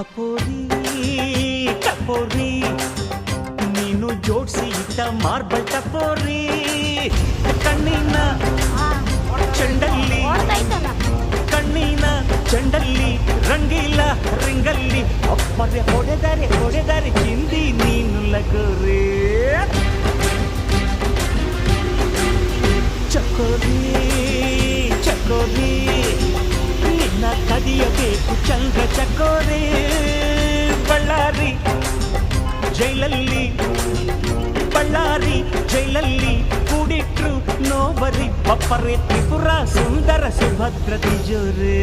ಟಪೋರಿ ಟಪೋರಿ ನೀನು ಜೋಡಿಸಿ ಇಟ್ಟ ಮಾರ್ಬಲ್ ಟಪೋರಿ ಕಣ್ಣಿನ ಚೆಂಡಲ್ಲಿ ಕಣ್ಣಿನ ಚೆಂಡಲ್ಲಿ ರಂಗಿಲ್ಲ ರಿಂಗಲ್ಲಿ ಅಪ್ಪರೆ ಹೊಡೆದರೆ ಚಿಂದಿ ನೀನು ಲಗೋರಿ ಚಕೋರಿ ಚಕೋರಿ ನಿನ್ನ ಕದಿಯಬೇಕು ಚಂದ್ರ ಚಕೋರಿ ಬಳ್ಳಾರಿ ಜೈಲಲ್ಲಿ ಕೂಡಿಟ್ರು ನೋಬರಿ ಬಪ್ಪರೆ ತ್ರಿಪುರ ಸುಂದರ ಸುಭದ್ರ ತಿಜೋರೇ